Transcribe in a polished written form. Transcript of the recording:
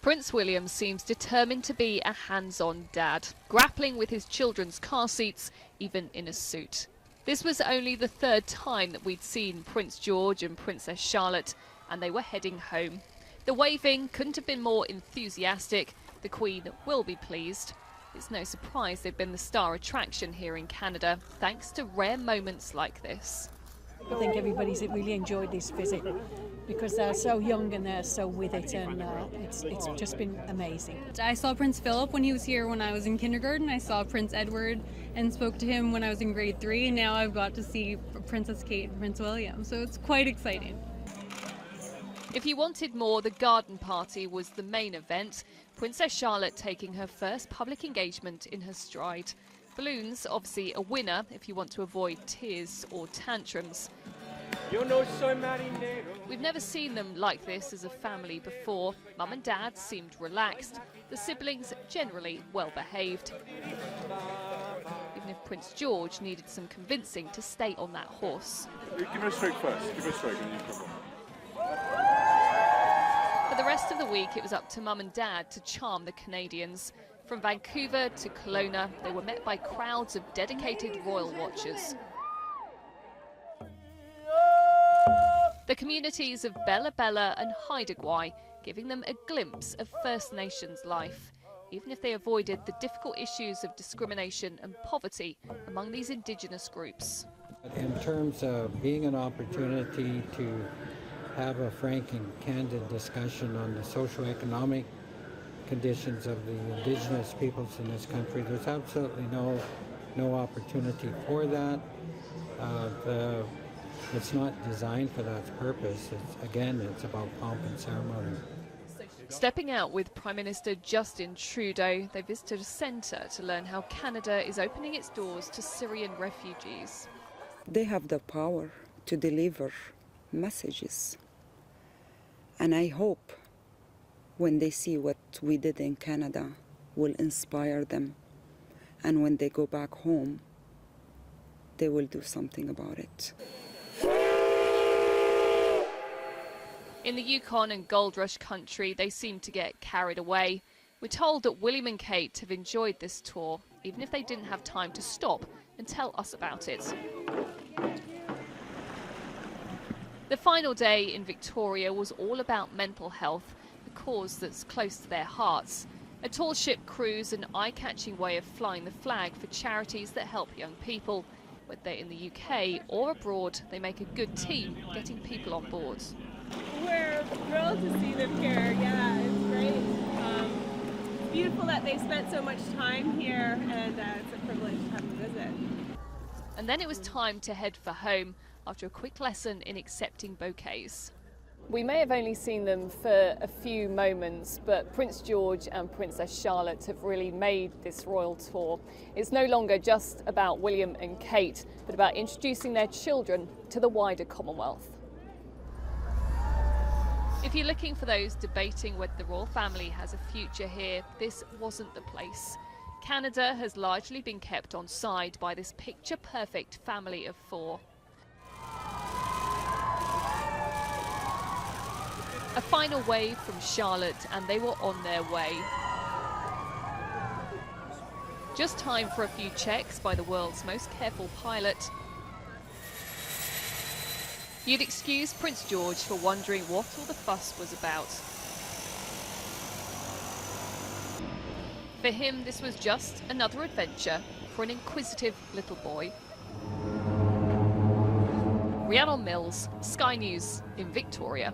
Prince William seems determined to be a hands-on dad, grappling with his children's car seats, even in a suit. This was only the third time that we'd seen Prince George and Princess Charlotte, and they were heading home. The waving couldn't have been more enthusiastic. The Queen will be pleased. It's no surprise they've been the star attraction here in Canada, thanks to rare moments like this. I think everybody's really enjoyed this visit because they're so young and they're so with it, and it's just been amazing. I saw Prince Philip when he was here when I was in kindergarten. I saw Prince Edward and spoke to him when I was in grade 3, and now I've got to see Princess Kate and Prince William, so it's quite exciting. If you wanted more, the garden party was the main event. Princess Charlotte taking her first public engagement in her stride. Balloons, obviously a winner if you want to avoid tears or tantrums. We've never seen them like this as a family before. Mum and Dad seemed relaxed. The siblings generally well behaved. Even if Prince George needed some convincing to stay on that horse. Give her a stroke first. Give her a stroke and you come on. For the rest of the week, it was up to Mum and Dad to charm the Canadians. From Vancouver to Kelowna, they were met by crowds of dedicated royal watchers. The communities of Bella Bella and Haida Gwaii giving them a glimpse of First Nations life, even if they avoided the difficult issues of discrimination and poverty among these Indigenous groups. In terms of being an opportunity to have a frank and candid discussion on the socio-economic conditions of the Indigenous peoples in this country, there's absolutely no opportunity for that. It's not designed for that purpose. It's about pomp and ceremony. Stepping out with Prime Minister Justin Trudeau, they visited a centre to learn how Canada is opening its doors to Syrian refugees. They have the power to deliver messages. And I hope when they see what we did in Canada will inspire them. And when they go back home, they will do something about it. In the Yukon and Gold Rush country, they seem to get carried away. We're told that William and Kate have enjoyed this tour, even if they didn't have time to stop and tell us about it. The final day in Victoria was all about mental health, a cause that's close to their hearts. A tall ship cruise, an eye-catching way of flying the flag for charities that help young people. Whether they're in the UK or abroad, they make a good team getting people on board. We're thrilled to see them here. Yeah, it's great. It's beautiful that they spent so much time here, and it's a privilege to have them visit. And then it was time to head for home after a quick lesson in accepting bouquets. We may have only seen them for a few moments, but Prince George and Princess Charlotte have really made this royal tour. It's no longer just about William and Kate, but about introducing their children to the wider Commonwealth. If you're looking for those debating whether the royal family has a future here, this wasn't the place. Canada has largely been kept on side by this picture-perfect family of 4. A final wave from Charlotte and they were on their way. Just time for a few checks by the world's most careful pilot. You'd excuse Prince George for wondering what all the fuss was about. For him, this was just another adventure for an inquisitive little boy. Rhiannon Mills, Sky News in Victoria.